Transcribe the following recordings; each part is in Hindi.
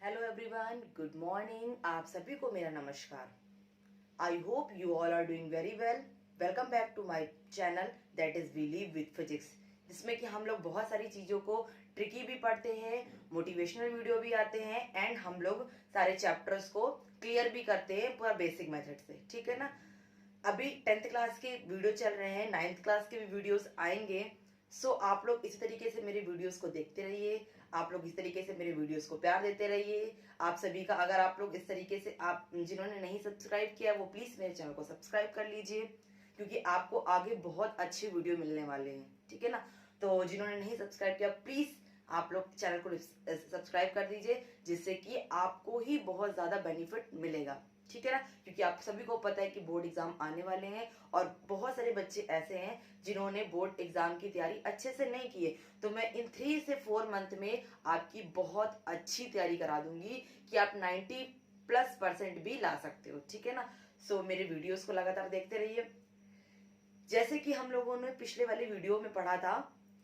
Hello everyone, good morning. आप सभी को मेरा नमस्कार। I hope you all are doing very well. Welcome back to my channel that is we live with physics, जिसमें कि हम लोग बहुत सारी चीज़ों को ट्रिकी भी पढ़ते हैं, मोटिवेशनल वीडियो भी आते हैं एंड हम लोग सारे चैप्टर्स को क्लियर भी करते हैं पूरा बेसिक मेथड से। ठीक है ना। अभी 10th क्लास के वीडियो चल रहे हैं, 9th क्लास के भी वीडियोस आएंगे। सो आप लोग इसी तरीके से मेरे वीडियोस को देखते रहिए, आप लोग इस तरीके से मेरे वीडियोस को प्यार देते रहिए। आप सभी का, अगर आप लोग इस तरीके से, आप जिन्होंने नहीं सब्सक्राइब किया वो प्लीज मेरे चैनल को सब्सक्राइब कर लीजिए, क्योंकि आपको आगे बहुत अच्छे वीडियो मिलने वाले हैं। ठीक है ना। तो जिन्होंने नहीं सब्सक्राइब किया प्लीज आप लोग चैनल को सब्सक्राइब कर दीजिए, जिससे कि आपको ही बहुत ज्यादा बेनिफिट मिलेगा। ठीक है ना। क्योंकि आप सभी को पता है कि बोर्ड एग्जाम आने वाले हैं और बहुत सारे बच्चे ऐसे हैं जिन्होंने बोर्ड एग्जाम की तैयारी अच्छे से नहीं की है। तो मैं इन 3 से 4 मंथ में आपकी बहुत अच्छी तैयारी करा दूंगी कि आप 90+% भी ला सकते हो। ठीक है ना। सो मेरे वीडियोस को लगातार देखते रहिए। जैसे कि हम लोगों ने पिछले वाले वीडियो में पढ़ा था,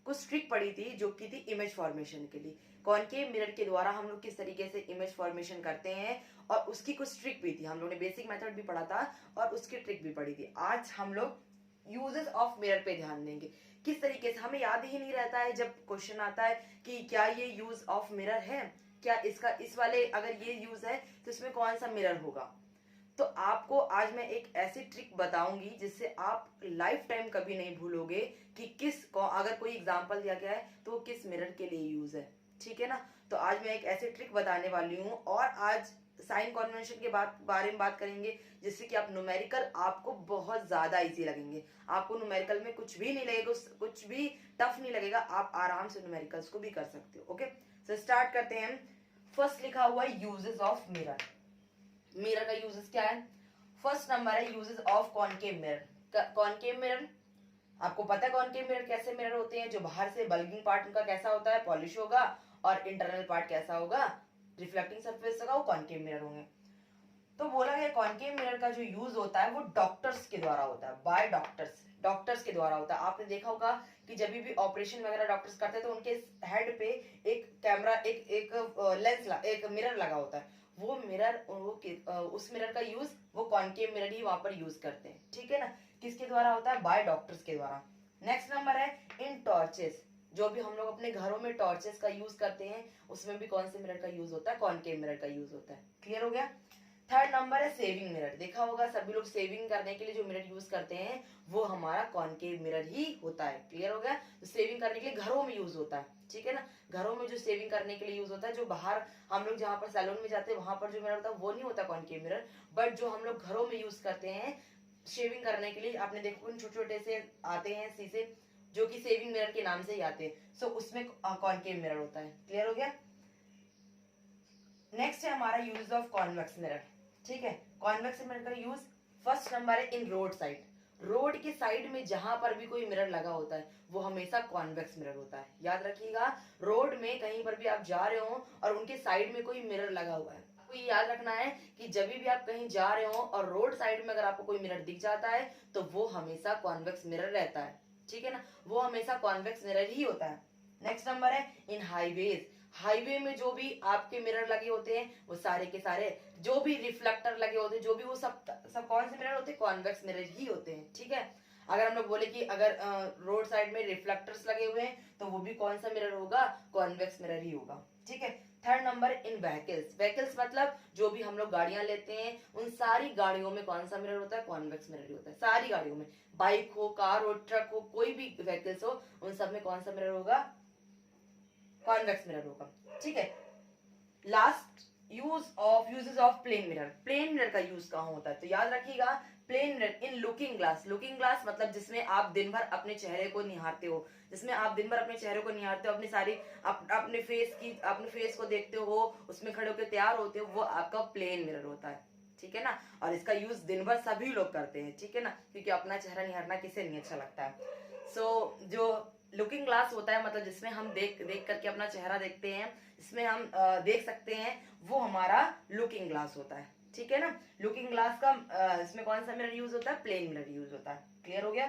कुछ ट्रिक पढ़ी थी जो की थी इमेज फॉर्मेशन के लिए। कॉनकेव मिरर के द्वारा हम लोग किस तरीके से इमेज फॉर्मेशन करते हैं, और उसकी कुछ ट्रिक भी थी। हम लोग ने बेसिक मेथड भी पढ़ा था और उसकी ट्रिक भी पढ़ी थी। आज हम लोग यूजेस ऑफ मिरर पे ध्यान देंगे। किस तरीके से, हमें याद ही नहीं रहता है जब क्वेश्चन आता है कि क्या ये यूज ऑफ मिरर है, क्या इसका, इस वाले अगर ये यूज है तो इसमें कौन सा मिरर होगा। तो आपको आज मैं एक ऐसी ट्रिक बताऊंगी जिससे आप लाइफ टाइम कभी नहीं भूलोगे कि अगर कोई एग्जांपल दिया गया है तो वो किस मिरर के लिए यूज है। ठीक है ना। तो आज मैं एक ऐसी ट्रिक बताने वाली हूँ और आज साइन कन्वेंशन के बारे में बात करेंगे, जिससे कि आप न्यूमेरिकल आपको बहुत ज्यादा इजी लगेंगे। आपको न्यूमेरिकल में कुछ भी नहीं लगेगा, कुछ भी टफ नहीं लगेगा, आप आराम से न्यूमेरिकल्स को भी कर सकते हो। ओके, सो स्टार्ट करते हैं। फर्स्ट लिखा हुआ है यूजेस ऑफ मिरर। मिरर का यूजेस क्या है। फर्स्ट नंबर है uses of concave mirror. Concave mirror आपको पता है कॉनकेव मिरर कैसे मिरर होते हैं। जो बाहर से बल्गिंग पार्ट उनका कैसा होता है, पॉलिश होगा, और इंटरनल पार्ट कैसा होगा, रिफ्लेक्टिंग सरफेस होगा, वो कॉनकेव मिरर होंगे। तो बोला गया कॉनकेव मिरर का जो यूज होता है वो डॉक्टर्स के द्वारा होता है, बाय डॉक्टर्स के द्वारा होता है। आपने देखा होगा कि जब भी ऑपरेशन वगैरह डॉक्टर्स करते हैं तो उनके हेड पे एक कैमरा, एक लेंस, एक मिरर लगा होता है। वो मिरर, उस मिरर का यूज वो कॉनकेव मिरर ही वहां पर यूज करते हैं। ठीक है ना। किसके द्वारा होता है, बाय डॉक्टर्स के द्वारा। नेक्स्ट नंबर है इन टॉर्चेस। जो भी हम लोग अपने घरों में टॉर्चेस का यूज करते हैं उसमें भी कौन से मिरर का यूज होता है, कॉनकेव मिरर का यूज होता है। क्लियर हो गया। थर्ड नंबर है सेविंग मिरर। देखा होगा सभी लोग सेविंग करने के लिए जो मिरर यूज करते हैं वो हमारा कॉनकेव मिरर ही होता है। क्लियर हो गया। तो सेविंग करने के लिए घरों में यूज होता है। ठीक है ना। घरों में जो सेविंग करने के लिए यूज होता है, जो बाहर हम लोग जहां पर सैलून में जाते हैं वहां पर जो मिरर होता है वो नहीं होता कॉनकेव मिरर, बट जो हम लोग घरों में यूज करते हैं शेविंग करने के लिए, आपने देखो छोटे छोटे से आते हैं शीशे जो कि सेविंग मिरर के नाम से ही आते हैं। सो उसमें कॉनकेव मिरर होता है। क्लियर हो गया। नेक्स्ट है हमारा यूज ऑफ कॉन्वेक्स मिरर। ठीक है। कॉन्वेक्स मिरर का यूज फर्स्ट नंबर है इन रोड साइड। रोड के साइड में जहां पर भी कोई मिरर लगा होता है वो हमेशा कॉन्वेक्स मिरर होता है। याद रखिएगा, रोड में कहीं पर भी आप जा रहे हो और उनके साइड में कोई मिरर लगा हुआ है, आपको ये याद रखना है कि जब भी आप कहीं जा रहे हो और रोड साइड में अगर आपको कोई मिरर दिख जाता है तो वो हमेशा कॉन्वेक्स मिरर रहता है। ठीक है ना। वो हमेशा कॉन्वेक्स मिरर ही होता है। नेक्स्ट नंबर है इन हाईवेज। हाईवे में जो भी आपके मिरर लगे होते हैं वो सारे के सारे, जो भी रिफ्लेक्टर लगे होते हैं, जो भी, वो सब कौन से मिरर होते हैं, कॉन्वेक्स मिरर ही होते हैं। ठीक है। अगर हम लोग बोले कि अगर रोड साइड में रिफ्लेक्टर्स लगे हुए हैं तो वो भी कौन सा मिरर होगा, कॉन्वेक्स मिरर ही होगा। ठीक है। Third number in vehicles. Vehicles मतलब जो भी हम लोग गाड़ियां लेते हैं उन सारी गाड़ियों में कौन सा मिरर होता है, कॉन्वेक्स मिरर ही होता है। सारी गाड़ियों में, बाइक हो, कार हो, ट्रक हो, कोई भी व्हीकल्स हो, उन सब में कौन सा मिरर होगा, कॉन्वेक्स मिरर होगा। ठीक है। Last uses of plane mirror. Plane mirror का यूज कहां होता है, तो याद रखिएगा plane mirror in looking glass. Looking glass मतलब जिसमें आप दिन भर अपने चेहरे को निहारते हो, जिसमें आप दिन भर अपने चेहरे को निहारते हो, अपनी सारी अपने फेस को देखते हो, उसमें खड़े होकर तैयार होते हो, वो आपका प्लेन मिरर होता है। ठीक है ना। और इसका यूज दिन भर सभी लोग करते हैं। ठीक है ना। क्योंकि अपना चेहरा निहारना किसे नहीं अच्छा लगता है। जो लुकिंग ग्लास होता है मतलब जिसमें हम देख करके अपना चेहरा देखते हैं, इसमें हम देख सकते हैं, वो हमारा लुकिंग ग्लास होता है। ठीक है ना। लुकिंग ग्लास का इसमें कौन सा मिरर यूज होता है, प्लेन मिरर यूज होता है। क्लियर हो गया।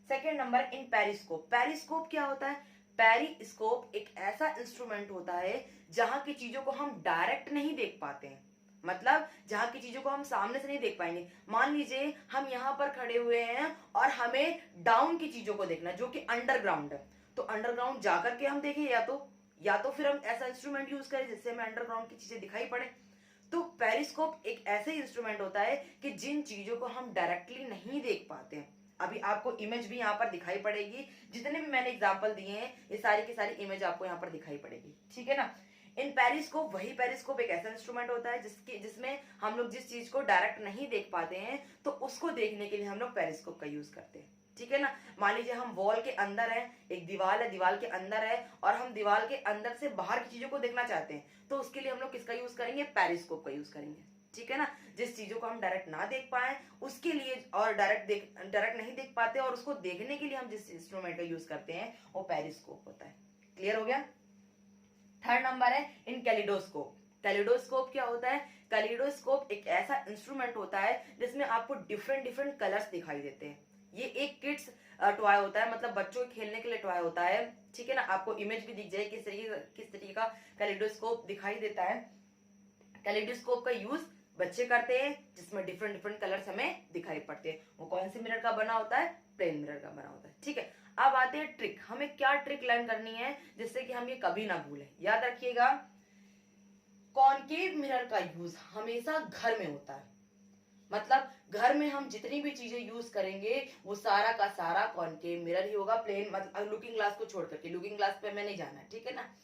Second number in periscope. Periscope क्या होता है, पेरिस्कोप एक ऐसा इंस्ट्रूमेंट होता है जहां की चीजों को हम डायरेक्ट नहीं देख पाते हैं, मतलब जहां की चीजों को हम सामने से नहीं देख पाएंगे। मान लीजिए हम यहाँ पर खड़े हुए हैं और हमें डाउन की चीजों को देखना है जो कि अंडरग्राउंड है, तो अंडरग्राउंड जाकर के हम देखें, या तो फिर हम ऐसा इंस्ट्रूमेंट यूज करें जिससे हमें अंडरग्राउंड की चीजें दिखाई पड़े। तो पेरिस्कोप एक ऐसे इंस्ट्रूमेंट होता है कि जिन चीजों को हम डायरेक्टली नहीं देख पाते हैं। अभी आपको इमेज भी यहाँ पर दिखाई पड़ेगी, जितने भी मैंने एग्जांपल दिए हैं ये सारी की सारी इमेज आपको यहाँ पर दिखाई पड़ेगी, ठीक है ना। इन पेरिस्कोप, वही पेरिस्कोप एक ऐसा इंस्ट्रूमेंट होता है जिसमें हम लोग जिस चीज को डायरेक्ट नहीं देख पाते हैं तो उसको देखने के लिए हम लोग पेरिस्कोप का यूज करते हैं, ठीक है ना। मान लीजिए हम वॉल के अंदर है, एक दीवार है, दीवार के अंदर है और हम दीवार के अंदर से बाहर की चीजों को देखना चाहते हैं, तो उसके लिए हम लोग किसका यूज करेंगे, पेरिस्कोप का यूज करेंगे, ठीक है ना। जिस चीजों को हम डायरेक्ट ना देख पाए उसके लिए, और डायरेक्ट नहीं देख पाते और उसको देखने के लिए हम जिस इंस्ट्रूमेंट का यूज करते हैं वो पेरिस्कोप होता है। क्लियर हो गया। थर्ड नंबर है इन कैलिडोस्कोप। कैलिडोस्कोप क्या होता है, कैलिडोस्कोप एक ऐसा इंस्ट्रूमेंट होता है जिसमें आपको डिफरेंट डिफरेंट कलर्स दिखाई देते हैं। ये एक किड्स टॉय होता है, मतलब बच्चों के खेलने के लिए टॉय होता है, ठीक है ना। आपको इमेज भी दिख जाए किस तरीके का कैलिडोस्कोप दिखाई देता है। कैलिडोस्कोप का यूज बच्चे करते हैं जिसमें डिफरेंट डिफरेंट कलर्स हमें दिखाई पड़ते हैं। वो कौन से मिरर का बना होता है, प्लेन मिरर का बना होता है, ठीक है। अब आते हैं ट्रिक, हमें क्या ट्रिक लर्न करनी है जिससे कि हम ये कभी ना भूलें। याद रखिएगा, कॉनकेव मिरर का यूज हमेशा घर में होता है, मतलब घर में हम जितनी भी चीजें यूज करेंगे वो सारा का सारा कॉनकेव मिरर ही होगा। प्लेन मतलब लुकिंग ग्लास को छोड़ करके, लुकिंग ग्लास पे हमें नहीं जाना है, ठीक है ना।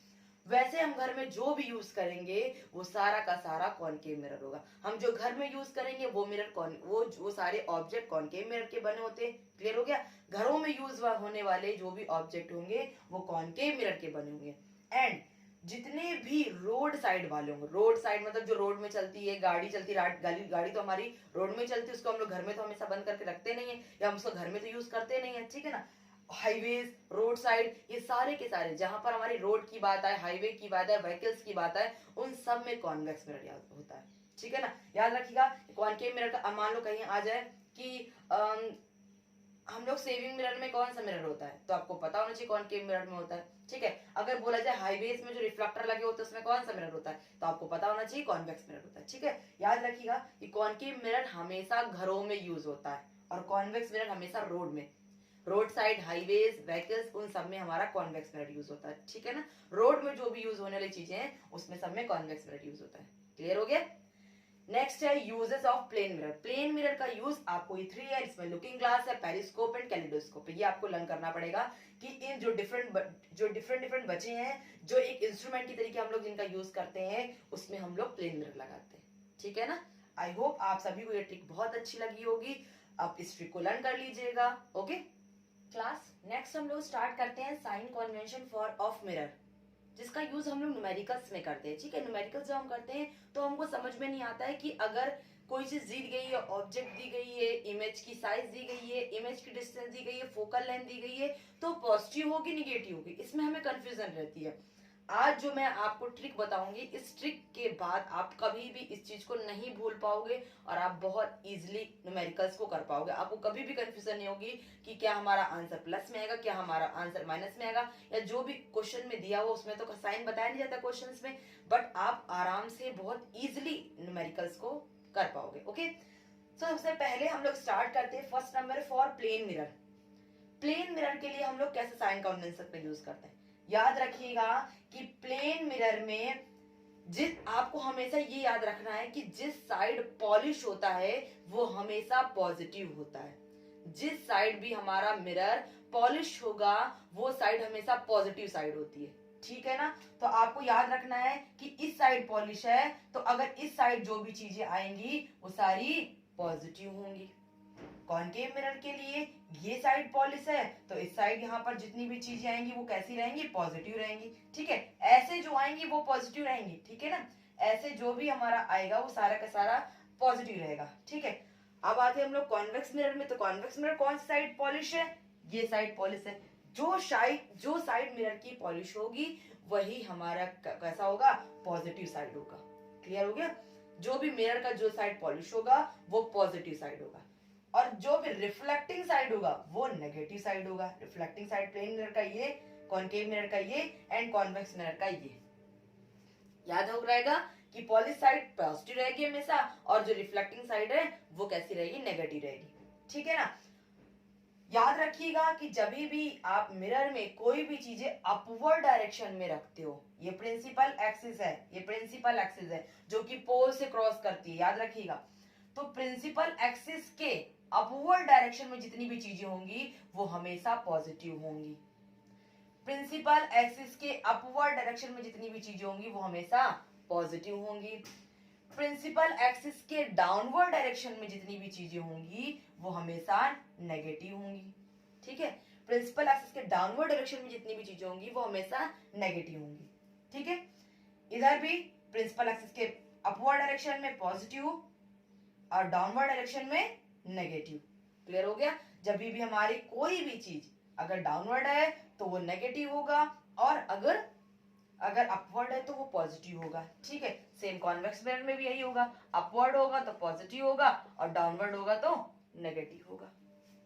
वैसे हम घर में जो भी यूज करेंगे वो सारा का सारा कॉनकेव मिरर होगा। हम जो घर में यूज करेंगे वो मिरर वो सारे ऑब्जेक्ट कॉनकेव मिरर के बने होते हैं। क्लियर हो गया। घरों में यूज होने वाले जो भी ऑब्जेक्ट होंगे वो कॉनकेव मिरर के बने होंगे। एंड जितने भी रोड साइड वाले होंगे, रोड साइड मतलब जो रोड में चलती है गाड़ी चलती है, गाड़ी तो हमारी रोड में चलती है, उसको हम लोग घर में तो हमेशा बंद करके रखते नहीं है, या हम उसको घर में तो यूज करते नहीं है, ठीक है ना। हाईवेज, रोड साइड, ये सारे के सारे जहां पर हमारी रोड की बात है, हाईवे की बात है, व्हीकल्स की बात है, उन सब में कॉन्वेक्स मिरर होता है, ठीक है ना। याद रखिएगा कॉनकेव मिरर का, मान लो कहीं आ जाए कि हम लोग सेविंग मिरर में कौन सा मिरर होता है, तो आपको पता होना चाहिए कॉनकेव मिरर में होता है, ठीक है। अगर बोला जाए हाईवेज में जो रिफ्लेक्टर लगे होते हैं उसमें कौन सा मिरर होता है, तो आपको पता होना चाहिए कॉन्वेक्स मिरर होता है, ठीक है। याद रखिएगा कि कॉनकेव मिरर हमेशा घरों में यूज होता है और कॉन्वेक्स मिरर हमेशा रोड में, रोड साइड, हाईवेज, व्हीकल्स, उन सब में हमारा कॉन्वेक्स मिरर यूज होता है, ठीक है ना। रोड में जो भी यूज होने वाली चीजें हैं उसमें सब में कॉन्वेक्स मिरर यूज होता है। क्लियर हो गया। नेक्स्ट है uses of plane mirror. Plane mirror का यूज आपको ये 3 है, इसमें लुकिंग ग्लास है, पेरिस्कोप एंड कैलिडोस्कोप है। ये आपको लर्न करना पड़ेगा कि इन जो डिफरेंट बचे हैं, जो एक इंस्ट्रूमेंट की तरीके हम लोग जिनका यूज करते हैं उसमें हम लोग प्लेन मिरर लगाते हैं, ठीक है ना। आई होप आप सभी को ये ट्रिक बहुत अच्छी लगी होगी, आप इस ट्रिक को लर्न कर लीजिएगा। ओके क्लास, नेक्स्ट हम लोग स्टार्ट करते हैं sign convention for of mirror, जिसका यूज हम लोग न्यूमेरिकल्स में करते हैं, ठीक है। न्यूमेरिकल्स जब हम करते हैं तो हमको समझ में नहीं आता है कि अगर कोई चीज दी गई है, ऑब्जेक्ट दी गई है, इमेज की साइज दी गई है, इमेज की डिस्टेंस दी गई है, फोकल लेंथ दी गई है, तो पॉजिटिव होगी निगेटिव होगी, इसमें हमें कंफ्यूजन रहती है। आज जो मैं आपको ट्रिक बताऊंगी, इस ट्रिक के बाद आप कभी भी इस चीज को नहीं भूल पाओगे और आप बहुत इजीली न्यूमेरिकल्स को कर पाओगे। आपको कभी भी कंफ्यूजन नहीं होगी कि क्या हमारा आंसर प्लस में आएगा, क्या हमारा आंसर माइनस में आएगा, या जो भी क्वेश्चन में दिया हुआ उसमें तो साइन बताया नहीं जाता क्वेश्चंस में, बट आप आराम से बहुत इजीली न्यूमेरिकल्स को कर पाओगे। ओके, तो सबसे पहले हम लोग स्टार्ट करते हैं। First number for plane mirror. Plane mirror के लिए हम लोग कैसे साइन कन्वेंशन का यूज करते हैं, याद रखिएगा कि प्लेन मिरर में आपको हमेशा ये याद रखना है कि जिस साइड पॉलिश होता है वो हमेशा पॉजिटिव होता है। जिस साइड भी हमारा मिरर पॉलिश होगा वो साइड हमेशा पॉजिटिव साइड होती है, ठीक है ना। तो आपको याद रखना है कि इस साइड पॉलिश है तो अगर इस साइड जो भी चीजें आएंगी वो सारी पॉजिटिव होंगी। कॉनकेव मिरर के लिए ये साइड पॉलिश है तो इस साइड यहाँ पर जितनी भी चीजें आएंगी वो कैसी रहेंगी, पॉजिटिव रहेंगी, ठीक है। ऐसे जो आएंगी वो पॉजिटिव रहेंगी, ठीक है ना। ऐसे जो भी हमारा आएगा वो सारा का सारा पॉजिटिव रहेगा, ठीक है। अब आते हैं हम लोग कॉन्वेक्स मिरर में। तो कॉन्वेक्स मिरर कौन सी साइड पॉलिश है, ये साइड पॉलिश है। जो साइड मिरर की पॉलिश होगी वही हमारा कैसा होगा, पॉजिटिव साइड होगा। क्लियर हो गया। जो भी मिरर का जो साइड पॉलिश होगा वो पॉजिटिव साइड होगा और जो भी रिफ्लेक्टिंग साइड होगा वो नेगेटिव साइड होगा। रिफ्लेक्टिंग साइड प्लेन मिरर का ये कॉनकेव मिरर का ये एंड कॉन्वेक्स मिरर का ये। याद हो रहेगा कि पॉलिश साइड पॉजिटिव रहेगी हमेशा और जो रिफ्लेक्टिंग साइड है वो कैसी रहेगी, नेगेटिव रहेगी। ठीक है ना। याद रखिएगा कि जब भी आप मिरर में कोई भी चीजें अपवर्ड डायरेक्शन में रखते हो, ये प्रिंसिपल एक्सिस है, ये प्रिंसिपल एक्सिस है जो कि पोल से क्रॉस करती है, याद रखिएगा। तो प्रिंसिपल एक्सिस के अपवर्ड डायरेक्शन में जितनी भी चीजें होंगी वो हमेशा पॉजिटिव होंगी। प्रिंसिपल एक्सिस के अपवर्ड डायरेक्शन में जितनी भी चीजें होंगी वो हमेशा पॉजिटिव होंगी। प्रिंसिपल एक्सिस के डाउनवर्ड डायरेक्शन में जितनी भी चीजें होंगी वो हमेशा नेगेटिव होंगी। ठीक है, प्रिंसिपल एक्सिस के डाउनवर्ड डायरेक्शन में जितनी भी चीजें होंगी वो हमेशा नेगेटिव होंगी। ठीक है, इधर भी प्रिंसिपल एक्सिस के अपवर्ड डायरेक्शन में पॉजिटिव और डाउनवर्ड डायरेक्शन में नेगेटिव। क्लियर हो गया। जब भी हमारी कोई भी चीज अगर डाउनवर्ड है तो वो नेगेटिव होगा और अगर अपवर्ड है तो वो पॉजिटिव होगा। ठीक है, सेम कॉन्वेक्स मिरर में भी यही होगा, अपवर्ड होगा तो पॉजिटिव होगा और डाउनवर्ड होगा तो नेगेटिव होगा।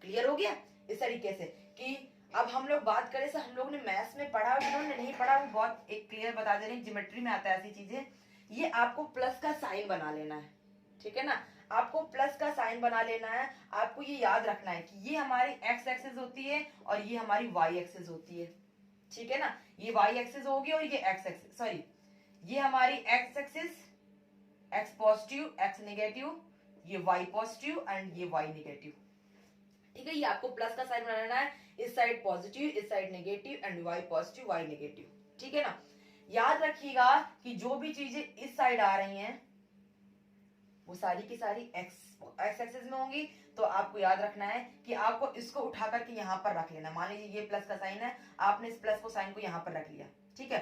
क्लियर हो गया। इस तरीके से कि अब हम लोग बात करें से हम लोग ने मैथ्स में पढ़ा, जिन्होंने नहीं पढ़ा वो बहुत एक क्लियर बता दे रहे हैं, ज्योमेट्री में आता है ऐसी चीजें। ये आपको प्लस का साइन बना लेना है। ठीक है ना, आपको प्लस का साइन बना लेना है। आपको ये याद रखना है कि ये हमारी एक्स एक्सिस होती है और ये हमारी वाई एक्सिस होती है। ठीक है ना, ये वाई एक्सिस होगी और ये एक्स एक्सिस, सॉरी ये हमारी x axis, x positive x negative, ये वाई पॉजिटिव एंड ये वाई नेगेटिव। ठीक है, ये आपको प्लस का साइन बनाना है, इस साइड पॉजिटिव इस side negative and Y positive Y negative. ठीक है ना। याद रखिएगा कि जो भी चीजें इस साइड आ रही हैं वो सारी की सारी एक्स एक्सिस में होंगी। तो आपको याद रखना है कि आपको इसको उठा करके यहाँ पर रख लेना। मान लीजिए ये प्लस का साइन है, आपने इस प्लस को साइन को यहाँ पर रख लिया। ठीक है,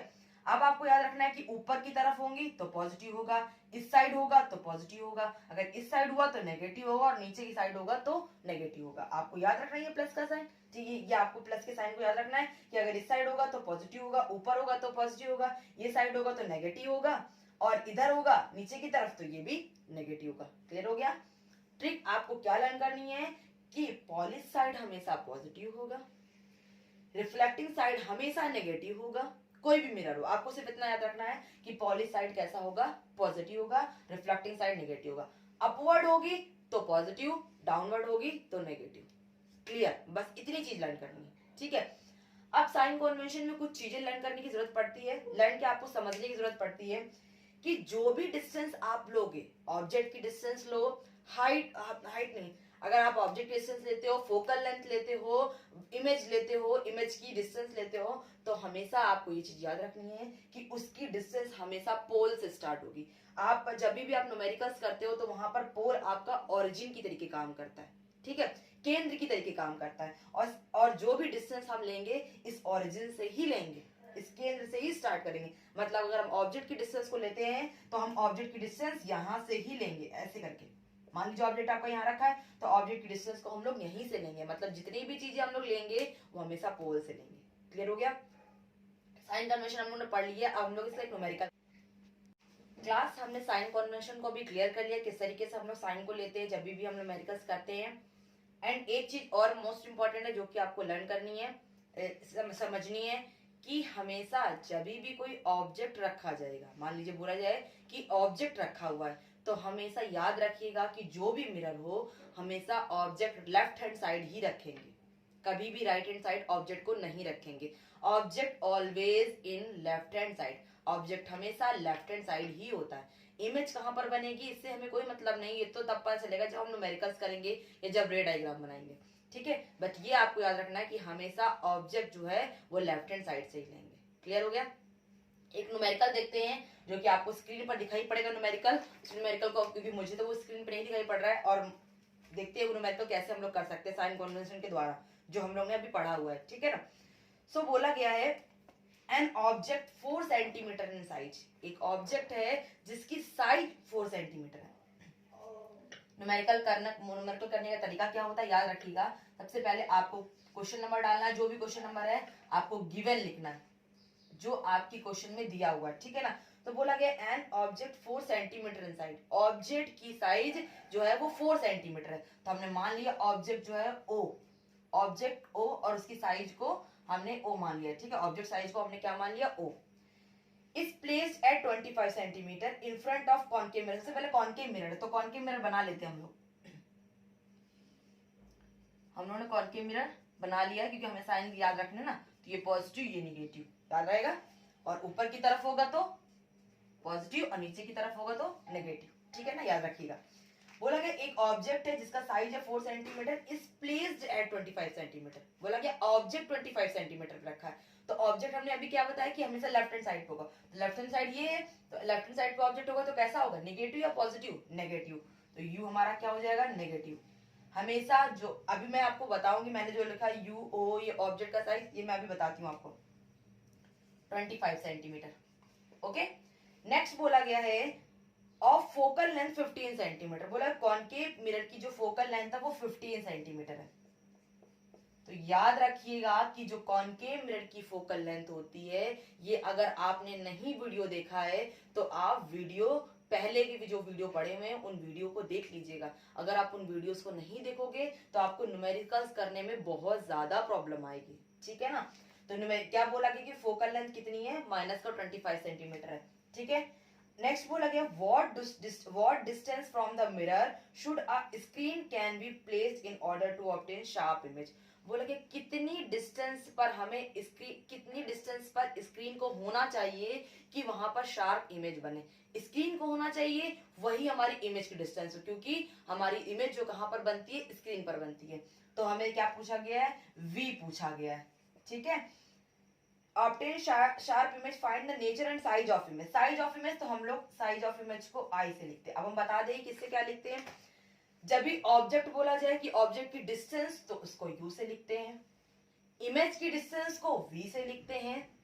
अब आपको याद रखना है कि ऊपर की तरफ होंगी तो पॉजिटिव होगा, इस साइड होगा तो पॉजिटिव होगा, अगर इस साइड हुआ तो नेगेटिव होगा और नीचे की साइड होगा तो नेगेटिव होगा। आपको याद रखना है ये प्लस का साइन। ठीक है, ये आपको प्लस के साइन को याद रखना है कि अगर इस साइड होगा तो पॉजिटिव होगा, ऊपर होगा तो पॉजिटिव होगा, ये साइड होगा तो नेगेटिव होगा और इधर होगा नीचे की तरफ तो ये भी नेगेटिव होगा। क्लियर हो गया। ट्रिक आपको क्या लर्न करनी है कि पॉलिश साइड हमेशा पॉजिटिव होगा, रिफ्लेक्टिंग साइड हमेशा नेगेटिव होगा। कोई भी मिरर हो, आपको सिर्फ इतना याद रखना है कि पॉलिश साइड कैसा होगा, पॉजिटिव होगा, रिफ्लेक्टिंग साइड नेगेटिव होगा। अपवर्ड होगी तो पॉजिटिव, डाउनवर्ड होगी तो नेगेटिव। क्लियर, बस इतनी चीज लर्न करनी है। ठीक है, अब साइन कन्वेंशन में कुछ चीजें लर्न करने की जरूरत पड़ती है, लर्न के आपको समझने की जरूरत पड़ती है कि जो भी डिस्टेंस आप लोगे, ऑब्जेक्ट की डिस्टेंस लो, हाइट नहीं, अगर आप ऑब्जेक्ट की डिस्टेंस लेते हो, फोकल लेंथ लेते हो, इमेज लेते हो, इमेज की डिस्टेंस लेते हो, तो हमेशा आपको ये चीज याद रखनी है कि उसकी डिस्टेंस हमेशा पोल से स्टार्ट होगी। आप जब भी आप न्यूमेरिकल्स करते हो तो वहां पर पोल आपका ओरिजिन की तरीके काम करता है। ठीक है, केंद्र की तरीके काम करता है और जो भी डिस्टेंस हम लेंगे इस ओरिजिन से ही लेंगे, इस केंद्र से ही स्टार्ट करेंगे। मतलब अगर हम ऑब्जेक्ट की डिस्टेंस को लेते हैं तो हम ऑब्जेक्ट की डिस्टेंस यहां से ही लेंगे, ऐसे करके। मान लीजिए ऑब्जेक्ट आपका यहाँ रखा है तो ऑब्जेक्ट की डिस्टेंस को हम लोग यहीं से लेंगे, मतलब जितनी भी चीजें हम लोग लेंगे वो हमेशा पोल से लेंगे। क्लियर हो गया। साइन कन्वेंशन हम लोग ने पढ़ लिया। अब हम लोग इसका न्यूमेरिकल क्लास, हमने साइन कन्वेंशन को भी क्लियर कर लिया, किस तरीके से हम लोग साइन को लेते हैं जब भी हम न्यूमेरिकल्स करते हैं। एंड एक चीज और मोस्ट इंपॉर्टेंट है जो कि आपको लर्न करनी है, समझनी है कि हमेशा जब भी कोई ऑब्जेक्ट रखा जाएगा, मान लीजिए बोला जाए कि ऑब्जेक्ट रखा हुआ है, तो हमेशा याद रखिएगा कि जो भी मिरर हो हमेशा ऑब्जेक्ट लेफ्ट हैंड साइड ही रखेंगे, कभी भी राइट हैंड साइड ऑब्जेक्ट को नहीं रखेंगे। Object always in left hand side, object हमेशा लेफ्ट हैंड साइड ही होता है। इमेज कहां पर बनेगी इससे हमें कोई मतलब नहीं, ये तो तब पता चलेगा जब हम न्यूमेरिकल्स करेंगे या जब रे डायग्राम बनाएंगे। ठीक है, बट ये आपको याद रखना है कि हमेशा ऑब्जेक्ट जो है वो लेफ्ट हैंड साइड से ही लेंगे। क्लियर हो गया। एक न्यूमेरिकल देखते हैं जो कि आपको स्क्रीन पर दिखाई पड़ेगा न्यूमेरिकल। उस न्यूमेरिकल को, क्योंकि मुझे तो वो स्क्रीन पर नहीं दिखाई पड़ रहा है, और देखते हैं वो न्यूमेरिकल कैसे हम लोग कर सकते हैं साइन कन्वेंशन के द्वारा, जो हम लोग ने अभी पढ़ा हुआ है। ठीक है ना। सो बोला गया है an object 4 centimetre in size, एक ऑब्जेक्ट है जिसकी साइज 4 सेंटीमीटर है। न्यूमेरिकल करने का तरीका क्या होता है याद रखिएगा। सबसे पहले आपको क्वेश्चन नंबर डालना है, जो भी क्वेश्चन नंबर है आपको गिवन लिखना है जो आपकी क्वेश्चन में दिया हुआ है। ठीक है ना। तो बोला गया an object 4 centimetre in size, object की साइज जो है वो 4 सेंटीमीटर है। तो हमने मान लिया ऑब्जेक्ट जो है ओ, ऑब्जेक्ट ओ और उसकी साइज को हमने O मान लिया, ठीक है। ऑब्जेक्ट साइज को हमने क्या मान लिया, O। Is placed at 25 centimetre in front of concave mirror. सबसे पहले कॉनकेव मिरर, तो कॉनकेव मिरर बना लेते हैं हम लोग। हम लोगों ने कॉनकेव मिरर बना लिया क्योंकि हमें साइन याद रखने ना, तो ये पॉजिटिव ये निगेटिव याद रहेगा, और ऊपर की तरफ होगा तो पॉजिटिव और नीचे की तरफ होगा तो नेगेटिव, ठीक है ना, याद रखिएगा। बोला गया एक ऑब्जेक्ट है जिसका साइज है 4 centimetre is placed at 25 centimetre. बोला गया ऑब्जेक्ट 25 सेंटीमीटर पे रखा है, तो ऑब्जेक्ट हमने अभी क्या बताया कि हमेशा लेफ्ट हैंड साइड पे होगा, तो लेफ्ट हैंड साइड ये है, तो लेफ्ट हैंड साइड पे ऑब्जेक्ट होगा तो कैसा होगा, नेगेटिव या पॉजिटिव, नेगेटिव। तो यू हमारा क्या हो जाएगा, नेगेटिव। हमेशा जो अभी मैं आपको बताऊंगी, मैंने जो लिखा यू ओ, ये ऑब्जेक्ट का साइज, ये मैं अभी बताती हूँ आपको, 25 सेंटीमीटर। ओके, नेक्स्ट बोला गया है ऑफ फोकल लेंथ 15 सेंटीमीटर। बोला कॉनकेव मिरर की जो फोकल लेंथ है वो 15 सेंटीमीटर है। तो याद रखिएगा कि जो कॉनकेव मिरर की फोकल लेंथ होती है, ये अगर आपने नहीं वीडियो देखा है तो आप वीडियो पहले के भी जो वीडियो पढ़े हुए हैं उन वीडियो को देख लीजिएगा। अगर आप उन वीडियोस को नहीं देखोगे तो आपको न्यूमेरिकल्स करने में बहुत ज्यादा प्रॉब्लम आएगी, ठीक है ना। तो क्या बोला कि फोकल लेंथ कितनी है, -25 सेंटीमीटर है, ठीक है। नेक्स्ट बोला गया what distance from the mirror should a screen can be placed in order to obtain sharp image. बोला कि कितनी डिस्टेंस पर हमें कितनी डिस्टेंस पर स्क्रीन को होना चाहिए कि वहां पर शार्प इमेज बने। स्क्रीन को होना चाहिए वही हमारी इमेज की डिस्टेंस हो, क्योंकि हमारी इमेज जो कहां पर बनती है, स्क्रीन पर बनती है। तो हमें क्या पूछा गया है, V पूछा गया है, ठीक है। Obtain sharp image, find the nature and size of image. Size of image तो हम लोग साइज ऑफ इमेज को I से लिखते हैं। अब हम बता दें किससे क्या लिखते हैं। जब भी ऑब्जेक्ट बोला जाए कि ऑब्जेक्ट की डिस्टेंस, तो उसको U से लिखते हैं। इमेज की डिस्टेंस को V से लिखते हैं।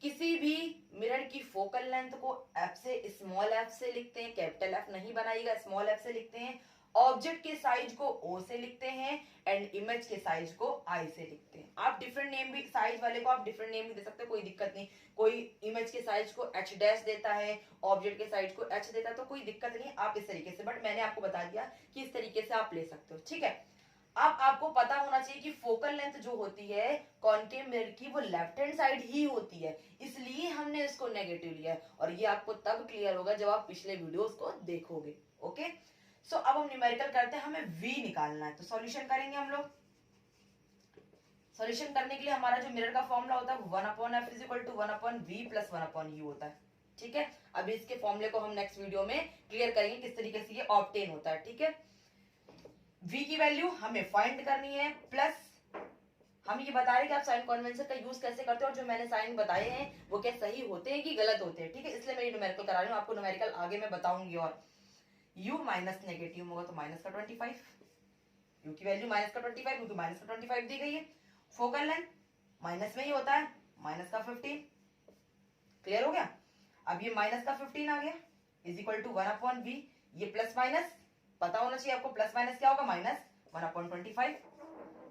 किसी भी मिरर की फोकल लेंथ को F से, स्मॉल f से लिखते हैं, कैपिटल F नहीं बनाइएगा, स्मॉल f से लिखते हैं। ऑब्जेक्ट के साइज को O से लिखते हैं एंड इमेज के साइज को I से लिखते हैं। आप डिफरेंट नेम भी, साइज वाले को आप डिफरेंट नेम भी दे सकते हो, कोई दिक्कत नहीं। कोई इमेज के साइज को H डैश देता है, ऑब्जेक्ट के साइज को H देता है, तो कोई दिक्कत नहीं, आप इस तरीके से, बट मैंने आपको बता दिया कि इस तरीके से आप ले सकते हो, ठीक है। अब आपको पता होना चाहिए कि फोकल लेंथ जो होती है कॉनकेव मिरर की वो लेफ्ट हैंड साइड ही होती है, इसलिए हमने इसको नेगेटिव लिया है, और ये आपको तब क्लियर होगा जब आप पिछले वीडियोस को देखोगे। ओके, सो अब हम न्यूमेरिकल करते हैं, हमें V निकालना है, तो सॉल्यूशन करेंगे हम लोग। सॉल्यूशन करने के लिए हमारा जो मिरर का फॉर्मूला होता है 1/f = 1/v + 1/u होता है, ठीक है। अभी इसके फॉर्मूले को हम नेक्स्ट वीडियो में क्लियर करेंगे किस तरीके से ये ऑब्टेन होता है, ठीक है। V की वैल्यू हमें फाइंड करनी है, प्लस हम ये बता रहे हैं कि आप साइन कन्वेंशन का यूज कैसे करते हो, और जो मैंने साइन बताए हैं वो क्या सही होते हैं कि गलत होते हैं, ठीक है। इसलिए मैं ये न्यूमेरिकल करा रही हूँ, आपको न्यूमेरिकल आगे मैं बताऊंगी। और u माइनस नेगेटिव होगा तो -25, u की वैल्यू -25 क्योंकि -25 दी गई है। फोकल लेंथ माइनस में ही होता है, -15, क्लियर हो गया। अब ये -15 आ गया इज इक्वल टू 1/v, ये प्लस माइनस पता होना चाहिए आपको, प्लस माइनस क्या होगा, -1/25।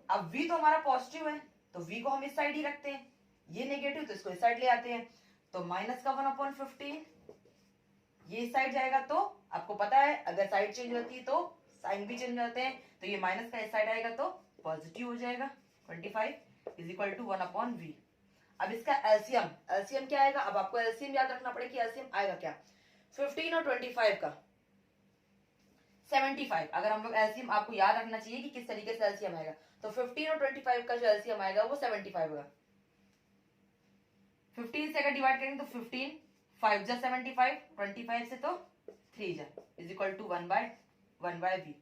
अब v तो हमारा पॉजिटिव है तो v को हम इस साइड ही रखते हैं, ये नेगेटिव तो इसको इस साइड ले आते हैं, तो -1/15 ये इस साइड जाएगा, तो आपको पता है अगर साइड चेंज होती है तो साइन भी चेंज होते हैं, तो ये माइनस का इस साइड आएगा तो पॉजिटिव हो जाएगा, 25 = 1/v। अब इसका एलसीएम, एलसीएम क्या आएगा, अब आपको एलसीएम याद रखना पड़ेगा कि एलसीएम आएगा क्या, 15 और 25 का 75। अगर हम लोग एलसीएम, आपको याद रखना चाहिए कि किस तरीके से एलसीएम आएगा, तो 15 और 25 का जो एलसीएम आएगा वो 75 होगा। 15 से अगर डिवाइड करेंगे तो 15, 5 जा 75, 25 से तो 3 जा इज इक्वल टू 1/v।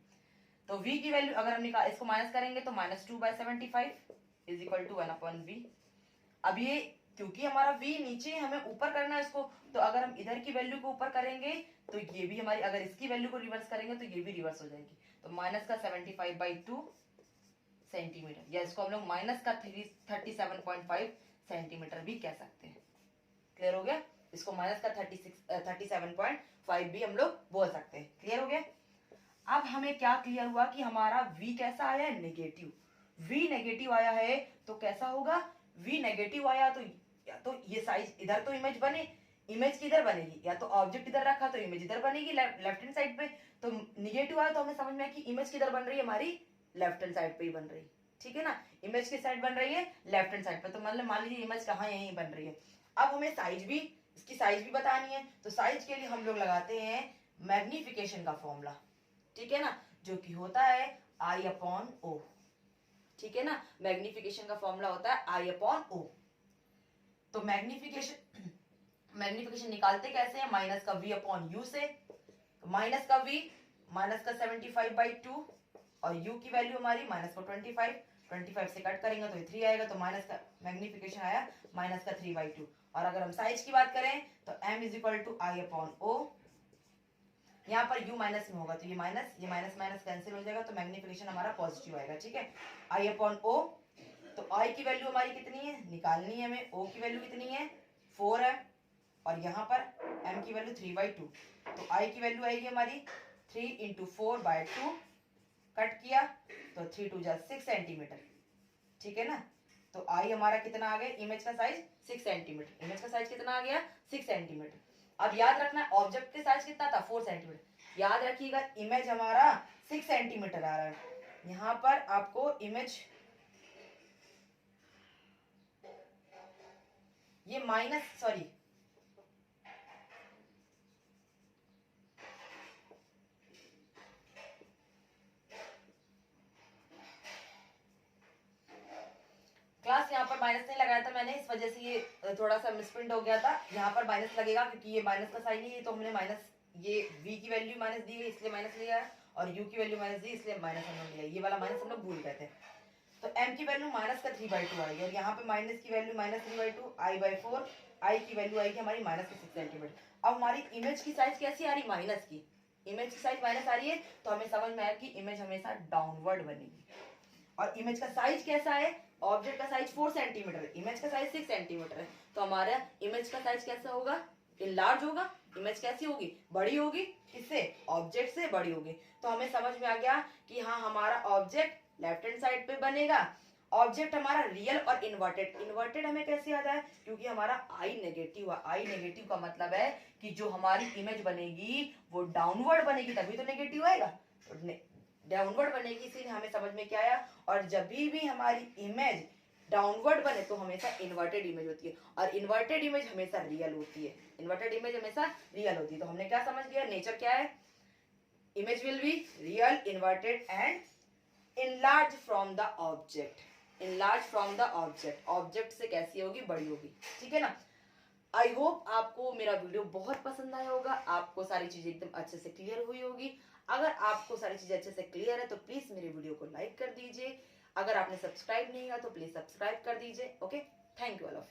तो v की वैल्यू अगर हम निकाल इसको माइनस करेंगे तो -2/75 इज इक्वल टू 1/v। अब ये क्योंकि हमारा v नीचे हमें ऊपर करना है इसको, तो अगर हम इधर की वैल्यू को ऊपर करेंगे तो ये भी हमारी, अगर इसकी वैल्यू को रिवर्स करेंगे तो ये भी रिवर्स हो जाएगी, तो -75/2 सेंटीमीटर, या इसको हम लोग -37.5 सेंटीमीटर भी कह सकते हैं। क्लियर हो गया, इसको -37.5 भी हम लोग बोल सकते हैं। क्लियर हो गया। अब हमें क्या क्लियर हुआ कि हमारा v कैसा आया है, नेगेटिव। v नेगेटिव आया है तो कैसा होगा, v नेगेटिव आया तो या तो ये साइज इधर तो इमेज बने, इमेज किधर बनेगी, या तो ऑब्जेक्ट इधर रखा तो इमेज इधर बनेगी लेफ्ट हैंड साइड पे, तो निगेटिव आया तो हमें समझ में आया कि इमेज किधर बन रही है, हमारी लेफ्ट हैंड साइड पे ही बन रही, ठीक है ना। इमेज किस साइड बन रही है, लेफ्ट हैंड साइड पे। तो मतलब मान लीजिए इमेज कहाँ, यहीं बन रही है। अब हमें साइज भी, इसकी साइज भी बतानी है। तो साइज के लिए हम लोग लगाते हैं मैग्निफिकेशन का फॉर्मूला, ठीक है ना, जो कि होता है I/O, ठीक है ना। मैग्निफिकेशन का फॉर्मूला होता है I/O। तो मैग्निफिकेशन निकालते कैसे हैं, माइनस का V/U से। माइनस का V, माइनस का 75/2 और U की वैल्यू हमारी माइनस को 25 से कट करेंगे तो 3 आएगा। तो माइनस का मैग्निफिकेशन आया माइनस का 3/2। और अगर हम साइज की बात करें तो M = I/O। यहाँ पर U माइनस में होगा तो ये माइनस माइनस कैंसिल हो जाएगा, तो मैग्निफिकेशन हमारा पॉजिटिव आएगा, ठीक है। I/O। तो I की वैल्यू हमारी कितनी है, निकालनी है हमें। O की वैल्यू कितनी है, 4 है। और यहाँ पर M की वैल्यू 3/2। तो I की वैल्यू आएगी हमारी 3 × 4/2। कट किया तो 3 × 2 = 6 सेंटीमीटर, ठीक है ना। तो I हमारा कितना आ गया, इमेज का साइज 6 सेंटीमीटर। इमेज का साइज कितना आ गया, 6 सेंटीमीटर। अब याद रखना है ऑब्जेक्ट के साइज कितना था, 4 सेंटीमीटर। याद रखिएगा इमेज हमारा 6 सेंटीमीटर आ रहा है। यहाँ पर आपको इमेज ये क्लास यहाँ पर माइनस नहीं लगाया था मैंने, इस वजह से ये थोड़ा सा मिसप्रिंट हो गया था। यहाँ पर माइनस लगेगा क्योंकि ये माइनस का साइन है, तो हमने माइनस, ये v की वैल्यू माइनस दी है इसलिए माइनस लिया है, और u की वैल्यू माइनस दी इसलिए माइनस हम लोग लिया। ये वाला माइनस हम लोग भूल गए थे। तो m की वैल्यू माइनस का 3/2 आएगी, और यहाँ पे माइनस की वैल्यू माइनस 3/2, I/4। I की वैल्यू आएगी हमारी माइनस का 6 सेंटीमीटर। अब हमारी इमेज की साइज कैसी आ रही, माइनस की। इमेज की साइज माइनस आ रही है, तो हमें समझ में आया कि इमेज हमेशा डाउनवर्ड बनेगी। और इमेज का साइज कैसा है, ऑब्जेक्ट का साइज 4 सेंटीमीटर है, इमेज का साइज 6 सेंटीमीटर है। तो हमारा इमेज का साइज कैसा होगा, इनलार्ज होगा। इमेज कैसी होगी, बड़ी होगी। किससे, ऑब्जेक्ट से बड़ी होगी। तो हमें समझ में आ गया कि हाँ, हमारा ऑब्जेक्ट लेफ्ट हैंड साइड पे बनेगा। ऑब्जेक्ट हमारा रियल और इन्वर्टेड। इन्वर्टेड हमें कैसे याद है, क्योंकि हमारा I नेगेटिव है। I नेगेटिव का मतलब है कि जो हमारी इमेज बनेगी वो डाउनवर्ड बनेगी, तभी तो नेगेटिव आएगा। डाउनवर्ड बनेगी, इसीलिए हमें समझ में क्या आया। और जब भी हमारी इमेज डाउनवर्ड बने तो हमेशा इन्वर्टेड इमेज होती है, और इन्वर्टेड इमेज हमेशा रियल होती है। इन्वर्टेड इमेज हमेशा रियल होती है। तो हमने क्या समझ लिया, नेचर क्या है, image will be real, inverted and enlarge from the object. Enlarge from the object, object से कैसी होगी, बड़ी होगी, ठीक है ना। आई होप आपको मेरा वीडियो बहुत पसंद आया होगा, आपको सारी चीजें एकदम अच्छे से क्लियर हुई होगी। अगर आपको सारी चीजें अच्छे से क्लियर है तो प्लीज मेरे वीडियो को लाइक कर दीजिए। अगर आपने सब्सक्राइब नहीं किया तो प्लीज सब्सक्राइब कर दीजिए। Okay, thank you all of you.